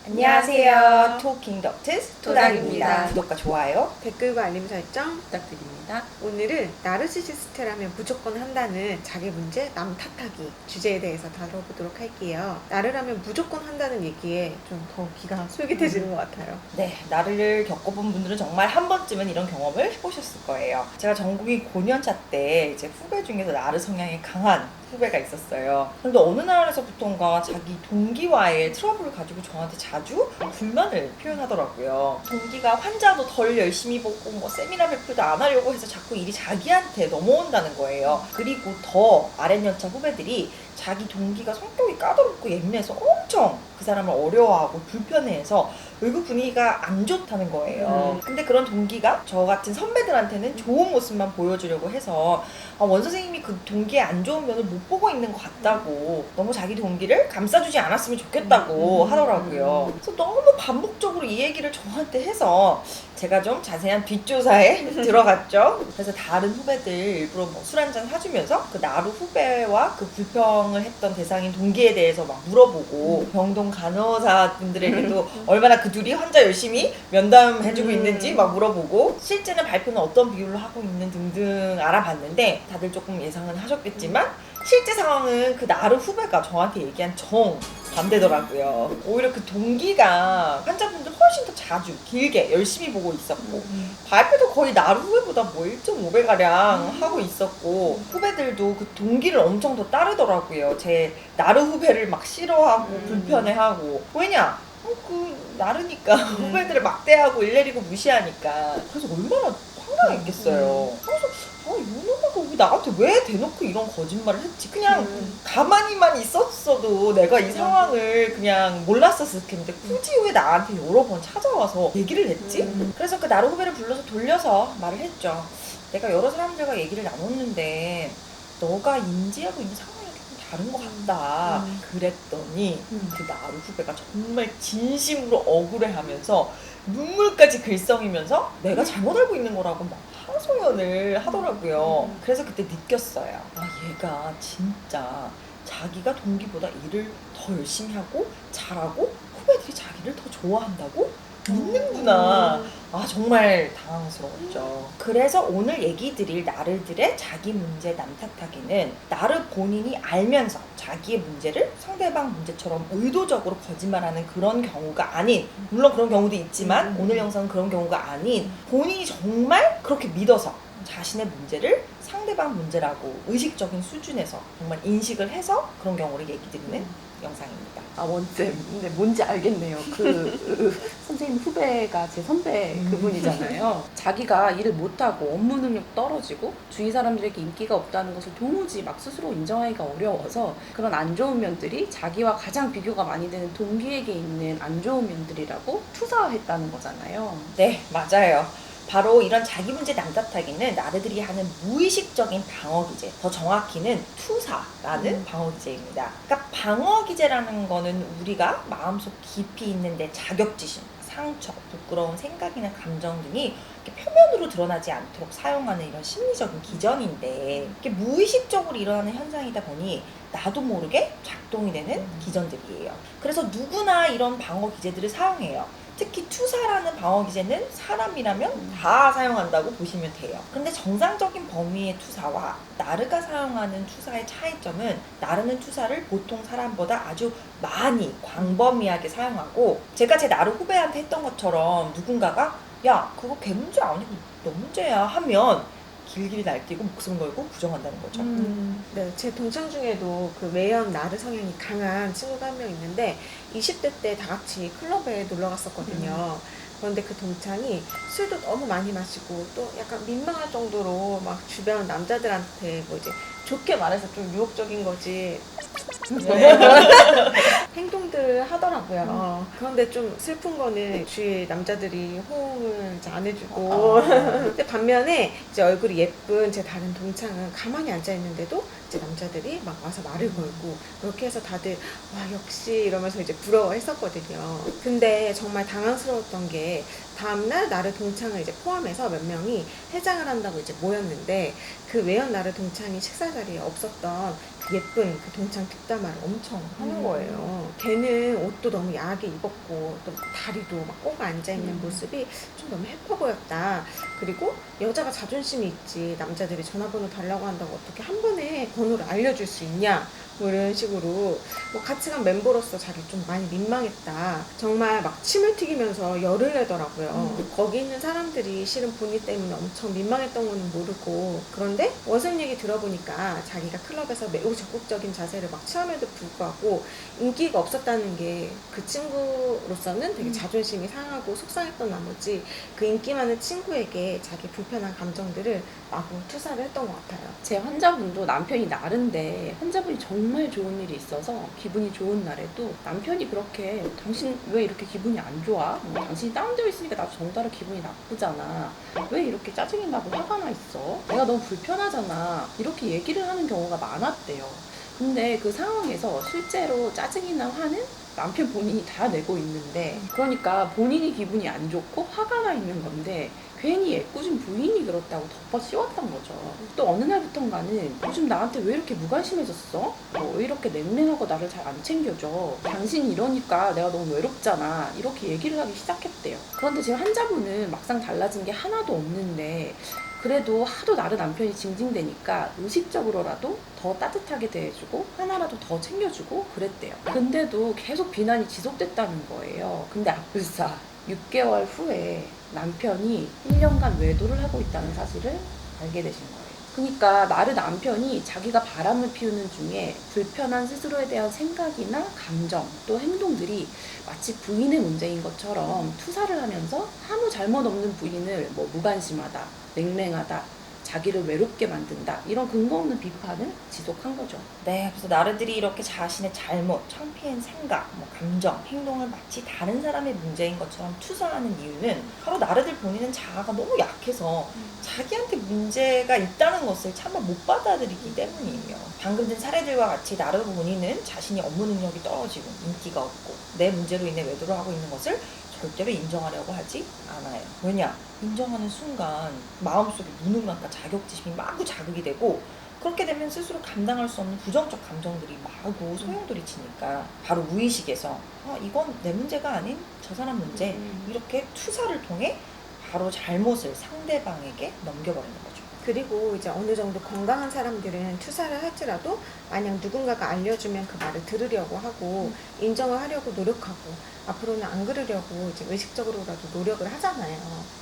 안녕하세요. 토킹 덕트스 토닥입니다. 토닥입니다. 구독과 좋아요. 댓글과 알림 설정. 부탁드립니다. 오늘은 나르시시스트라면 무조건 한다는 자기 문제 남 탓하기 주제에 대해서 다뤄보도록 할게요. 나르라면 무조건 한다는 얘기에 좀 더 귀가 솔깃해지는 것 같아요. 네, 나를 겪어본 분들은 정말 한 번쯤은 이런 경험을 해보셨을 거예요. 제가 전국이 고년차 때 이제 후배 중에서 나르 성향이 강한 후배가 있었어요. 근데 어느 날에서부턴가 자기 동기와의 트러블을 가지고 저한테 자주 불만을 표현하더라고요. 동기가 환자도 덜 열심히 보고 뭐 세미나 발표도 안 하려고 해서 자꾸 일이 자기한테 넘어온다는 거예요. 그리고 더 아랫연차 후배들이 자기 동기가 성격이 까다롭고 예민해서 엄청 그 사람을 어려워하고 불편해해서 외국 분위기가 안 좋다는 거예요. 근데 그런 동기가 저 같은 선배들한테는 좋은 모습만 보여주려고 해서 원 선생님이 그 동기의 안 좋은 면을 못 보고 있는 것 같다고, 너무 자기 동기를 감싸주지 않았으면 좋겠다고 하더라고요. 그래서 너무 반복적으로 이 얘기를 저한테 해서 제가 좀 자세한 뒷조사에 들어갔죠. 그래서 다른 후배들 일부러 뭐 술 한잔 사주면서 그 나루 후배와 그 불평을 했던 대상인 동기에 대해서 막 물어보고, 병동 간호사 분들에게도 얼마나 그 둘이 환자 열심히 면담해주고 있는지 막 물어보고, 실제는 발표는 어떤 비율로 하고 있는 등등 알아봤는데, 다들 조금 예상은 하셨겠지만 실제 상황은 그 나루 후배가 저한테 얘기한 정 반대더라고요. 오히려 그 동기가 환자분들 훨씬 더 자주 길게 열심히 보고 있었고, 발표도 거의 나루 후배보다 뭐 1.5배가량 하고 있었고, 후배들도 그 동기를 엄청 더 따르더라고요. 제 나루 후배를 막 싫어하고 불편해하고. 왜냐? 그 나르니까 후배들을 막대하고 일내리고 무시하니까. 그래서 얼마나 황당했겠어요. 그래서 이놈아가 왜 나한테 왜 대놓고 이런 거짓말을 했지? 그냥 가만히만 있었어도 내가 이 상황을 그냥 몰랐었을 텐데 굳이 왜 나한테 여러 번 찾아와서 얘기를 했지? 그래서 그 나루 후배를 불러서 돌려서 말을 했죠. 내가 여러 사람들과 얘기를 나눴는데 너가 인지하고 있는 상황이 조금 다른 것 같다. 그랬더니 그 나루 후배가 정말 진심으로 억울해하면서 눈물까지 글썽이면서 내가 잘못 알고 있는 거라고 막 하소연을 하더라고요. 그래서 그때 느꼈어요. 얘가 진짜 자기가 동기보다 일을 더 열심히 하고 잘하고 후배들이 자기를 더 좋아한다고 믿는구나. 정말 당황스러웠죠. 그래서 오늘 얘기 드릴 나르들의 자기 문제 남 탓하기는, 나르 본인이 알면서 자기의 문제를 상대방 문제처럼 의도적으로 거짓말하는 그런 경우가 아닌, 물론 그런 경우도 있지만 오늘 영상은 그런 경우가 아닌, 본인이 정말 그렇게 믿어서 자신의 문제를 상대방 문제라고 의식적인 수준에서 정말 인식을 해서 그런 경우를 얘기 드리는 영상입니다. 원쌤, 근데 뭔지 알겠네요. 선생님 후배가 제 선배 그분이잖아요. 자기가 일을 못하고 업무 능력 떨어지고 주위 사람들에게 인기가 없다는 것을 도무지 막 스스로 인정하기가 어려워서 그런 안 좋은 면들이 자기와 가장 비교가 많이 되는 동기에게 있는 안 좋은 면들이라고 투사했다는 거잖아요. 네, 맞아요. 바로 이런 자기 문제 남 탓하기는 나르들이 하는 무의식적인 방어 기제, 더 정확히는 투사라는 방어 기제입니다. 그러니까 방어 기제라는 거는 우리가 마음속 깊이 있는 데 자격지심, 상처, 부끄러운 생각이나 감정 등이 이렇게 표면으로 드러나지 않도록 사용하는 이런 심리적인 기전인데, 이게 무의식적으로 일어나는 현상이다 보니 나도 모르게 작동이 되는 기전들이에요. 그래서 누구나 이런 방어 기제들을 사용해요. 특히 투사라는 방어 기제는 사람이라면 다 사용한다고 보시면 돼요. 그런데 정상적인 범위의 투사와 나르가 사용하는 투사의 차이점은, 나르는 투사를 보통 사람보다 아주 많이 광범위하게 사용하고, 제가 제 나르 후배한테 했던 것처럼 누군가가 야 그거 걔 문제 아니고 너 문제야 하면 길길이 날뛰고 목숨 걸고 부정한다는 거죠. 네, 제 동창 중에도 그 외연 나르 성향이 강한 친구가 한 명 있는데 20대 때 다 같이 클럽에 놀러 갔었거든요. 그런데 그 동창이 술도 너무 많이 마시고 또 약간 민망할 정도로 막 주변 남자들한테 뭐 이제 좋게 말해서 좀 유혹적인 거지 행동들을 하더라고요. 그런데 좀 슬픈 거는 주위 남자들이 호응을 이제 안 해주고 근데 반면에 이제 얼굴이 예쁜 제 다른 동창은 가만히 앉아 있는데도 이제 남자들이 막 와서 말을 걸고, 그렇게 해서 다들 와 역시 이러면서 이제 부러워했었거든요. 근데 정말 당황스러웠던 게, 다음날 나르 동창을 이제 포함해서 몇 명이 해장을 한다고 이제 모였는데, 그 외연 나르 동창이 식사 자리에 없었던 그 예쁜 그 동창 뒷담화를 엄청 하는 거예요. 걔는 옷도 너무 야하게 입었고 또 다리도 막 꼬가 앉아있는 모습이 좀 너무 해퍼 보였다. 그리고 여자가 자존심이 있지. 남자들이 전화번호 달라고 한다고 어떻게 한 번에 번호를 알려줄 수 있냐. 뭐 이런 식으로 뭐 같이 간 멤버로서 자기 좀 많이 민망했다. 정말 막 침을 튀기면서 열을 내더라고요. 거기 있는 사람들이 실은 본인 때문에 엄청 민망했던 거는 모르고, 그런데 원선 얘기 들어보니까 자기가 클럽에서 매우 적극적인 자세를 막 취함에도 불구하고 인기가 없었다는 게 그 친구로서는 되게 자존심이 상하고 속상했던 나머지 그 인기 많은 친구에게 자기 불편한 감정들을 마구 투사를 했던 것 같아요. 제 환자분도 남편이 나른데 환자분이 정말 좋은 일이 있어서 기분이 좋은 날에도 남편이 그렇게 당신 왜 이렇게 기분이 안 좋아? 당신이 다운되어 있으니까 나도 정달아 기분이 나쁘잖아. 왜 이렇게 짜증이 나고 화가 나 있어? 내가 너무 불편하잖아. 이렇게 얘기를 하는 경우가 많았대요. 근데 그 상황에서 실제로 짜증이나 화는 남편 본인이 다 내고 있는데, 그러니까 본인이 기분이 안 좋고 화가 나 있는 건데 괜히 애꿎은 부인이 그렇다고 덮어 씌웠던 거죠. 또 어느 날부턴가는 요즘 나한테 왜 이렇게 무관심해졌어? 왜 이렇게 냉랭하고 나를 잘 안 챙겨줘? 당신이 이러니까 내가 너무 외롭잖아. 이렇게 얘기를 하기 시작했대요. 그런데 제 환자분은 막상 달라진 게 하나도 없는데 그래도 하도 나를 남편이 징징대니까 의식적으로라도 더 따뜻하게 대해주고 하나라도 더 챙겨주고 그랬대요. 근데도 계속 비난이 지속됐다는 거예요. 근데 악불사 6개월 후에 남편이 1년간 외도를 하고 있다는 사실을 알게 되신 거예요. 그러니까 나를 남편이 자기가 바람을 피우는 중에 불편한 스스로에 대한 생각이나 감정 또 행동들이 마치 부인의 문제인 것처럼 투사를 하면서 아무 잘못 없는 부인을 뭐 무관심하다, 냉랭하다, 자기를 외롭게 만든다, 이런 근거 없는 비판을 지속한 거죠. 네, 그래서 나르들이 이렇게 자신의 잘못, 창피한 생각, 감정, 행동을 마치 다른 사람의 문제인 것처럼 투사하는 이유는 바로 나르들 본인은 자아가 너무 약해서 자기한테 문제가 있다는 것을 차마 못 받아들이기 때문이에요. 방금 든 사례들과 같이 나르 본인은 자신이 업무 능력이 떨어지고 인기가 없고 내 문제로 인해 외도를 하고 있는 것을 절대로 인정하려고 하지 않아요. 왜냐? 인정하는 순간 마음속에 무능감과 자격지심이 마구 자극이 되고, 그렇게 되면 스스로 감당할 수 없는 부정적 감정들이 마구 소용돌이치니까 바로 무의식에서 이건 내 문제가 아닌 저 사람 문제, 이렇게 투사를 통해 바로 잘못을 상대방에게 넘겨버리는 거죠. 그리고 이제 어느 정도 건강한 사람들은 투사를 할지라도 만약 누군가가 알려주면 그 말을 들으려고 하고 인정을 하려고 노력하고 앞으로는 안 그러려고 이제 의식적으로라도 노력을 하잖아요.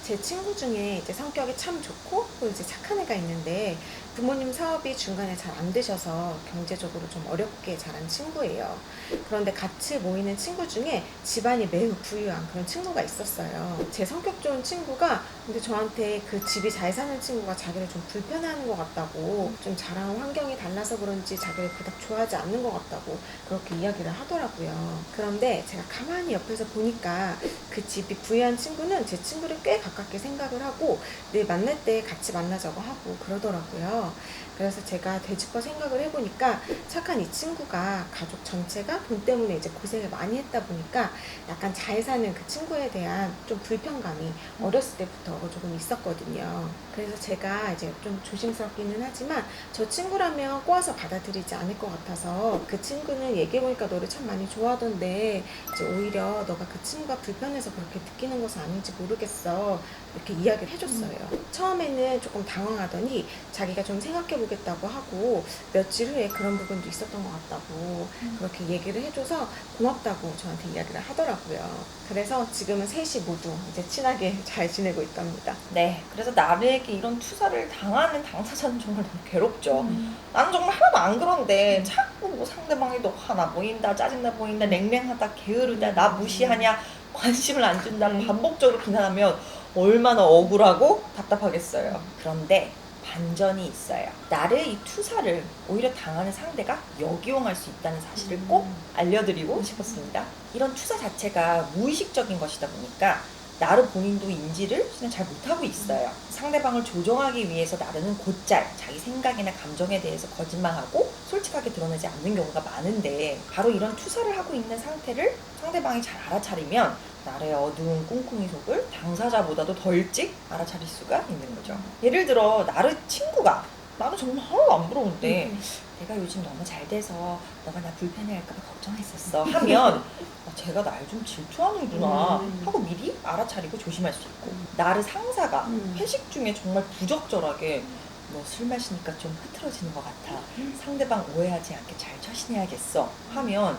제 친구 중에 이제 성격이 참 좋고 또 이제 착한 애가 있는데 부모님 사업이 중간에 잘 안 되셔서 경제적으로 좀 어렵게 자란 친구예요. 그런데 같이 모이는 친구 중에 집안이 매우 부유한 그런 친구가 있었어요. 제 성격 좋은 친구가 근데 저한테 그 집이 잘 사는 친구가 자기를 좀 불편해하는 것 같다고, 좀 자라온 환경이 달라서 그런지 자기를 그닥 좋아하지 않는 것 같다고 그렇게 이야기를 하더라고요. 그런데 제가 가만히 옆에서 보니까 그 집이 부유한 친구는 제 친구를 꽤 가깝게 생각을 하고 늘 만날 때 같이 만나자고 하고 그러더라고요. 그래서 제가 되짚어 생각을 해보니까 착한 이 친구가 가족 전체가 돈 때문에 이제 고생을 많이 했다 보니까 약간 잘 사는 그 친구에 대한 좀 불편감이 어렸을 때부터 조금 있었거든요. 그래서 제가 이제 좀 조심스럽기는 하지만 저 친구라면 꼬아서 받아들이지 않을 것 같아서, 그 친구는 얘기해보니까 너를 참 많이 좋아하던데 이제 오히려 너가 그 친구가 불편해서 그렇게 느끼는 것은 아닌지 모르겠어, 이렇게 이야기를 해줬어요. 처음에는 조금 당황하더니 자기가 좀 생각해보겠다고 하고 며칠 후에 그런 부분도 있었던 것 같다고 그렇게 얘기를 해줘서 고맙다고 저한테 이야기를 하더라고요. 그래서 지금은 셋이 모두 이제 친하게 잘 지내고 있답니다. 네, 그래서 나르에게 이런 투사를 당하는 당사자는 정말 너무 괴롭죠. 나는 정말 하나도 안 그런데 자꾸 뭐 상대방이 너 화나 보인다, 짜증나 보인다, 냉랭하다, 게으르다, 나 무시하냐, 관심을 안 준다, 반복적으로 비난하면 얼마나 억울하고 답답하겠어요. 그런데 반전이 있어요. 나를 이 투사를 오히려 당하는 상대가 역이용할 수 있다는 사실을 꼭 알려드리고 싶었습니다. 이런 투사 자체가 무의식적인 것이다 보니까 나르 본인도 인지를 그냥 잘 못하고 있어요. 상대방을 조종하기 위해서 나르는 곧잘 자기 생각이나 감정에 대해서 거짓말하고 솔직하게 드러내지 않는 경우가 많은데, 바로 이런 투사를 하고 있는 상태를 상대방이 잘 알아차리면 나르의 어두운 꿍꿍이 속을 당사자보다도 더 일찍 알아차릴 수가 있는 거죠. 예를 들어 나르 친구가 나는 정말 하나도 안 부러운데 내가 요즘 너무 잘 돼서 너가 나 불편해할까봐 걱정했었어 하면 제가 날 좀 질투하는구나 하고 미리 알아차리고 조심할 수 있고, 나를 상사가 회식 중에 정말 부적절하게 너 술 마시니까 좀 흐트러지는 것 같아, 상대방 오해하지 않게 잘 처신해야겠어 하면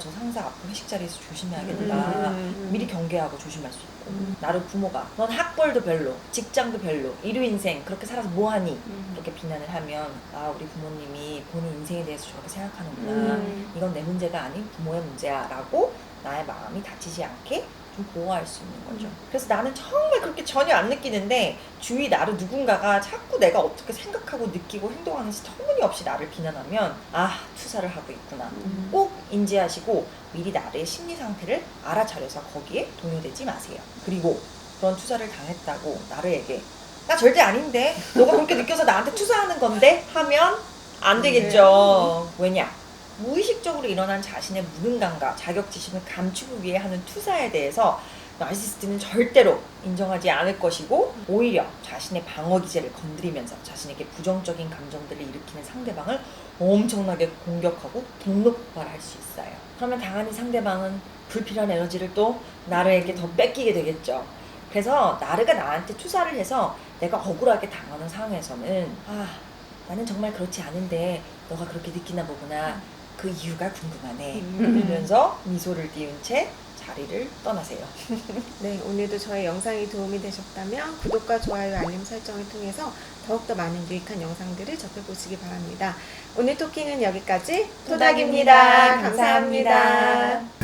저 상사 앞으로 회식 자리에서 조심해야겠다 미리 경계하고 조심할 수 있고, 나를 부모가 넌 학벌도 별로 직장도 별로 이류 인생 그렇게 살아서 뭐하니 이렇게 비난을 하면 우리 부모님이 본인 인생에 대해서 저렇게 생각하는구나, 이건 내 문제가 아닌 부모의 문제야 라고 나의 마음이 다치지 않게 좀 보호할 수 있는 거죠. 그래서 나는 정말 그렇게 전혀 안 느끼는데 주위 나를 누군가가 자꾸 내가 어떻게 생각하고 느끼고 행동하는지 터무니없이 나를 비난하면 투사를 하고 있구나 꼭 인지하시고 미리 나의 심리 상태를 알아차려서 거기에 동요되지 마세요. 그리고 그런 투사를 당했다고 나르에게 나 절대 아닌데 너가 그렇게 느껴서 나한테 투사하는 건데 하면 안 되겠죠. 왜냐? 무의식적으로 일어난 자신의 무능감과 자격지심을 감추기 위해 하는 투사에 대해서 나르시시스트는 절대로 인정하지 않을 것이고, 오히려 자신의 방어 기제를 건드리면서 자신에게 부정적인 감정들을 일으키는 상대방을 엄청나게 공격하고 분노 폭발할 수 있어요. 그러면 당연히 상대방은 불필요한 에너지를 또 나르에게 더 뺏기게 되겠죠. 그래서 나르가 나한테 투사를 해서 내가 억울하게 당하는 상황에서는 나는 정말 그렇지 않은데 너가 그렇게 느끼나 보구나, 그 이유가 궁금하네 이러면서 미소를 띄운 채 자리를 떠나세요. 네, 오늘도 저의 영상이 도움이 되셨다면 구독과 좋아요, 알림 설정을 통해서 더욱더 많은 유익한 영상들을 접해보시기 바랍니다. 오늘 토킹은 여기까지. 토닥입니다. 감사합니다.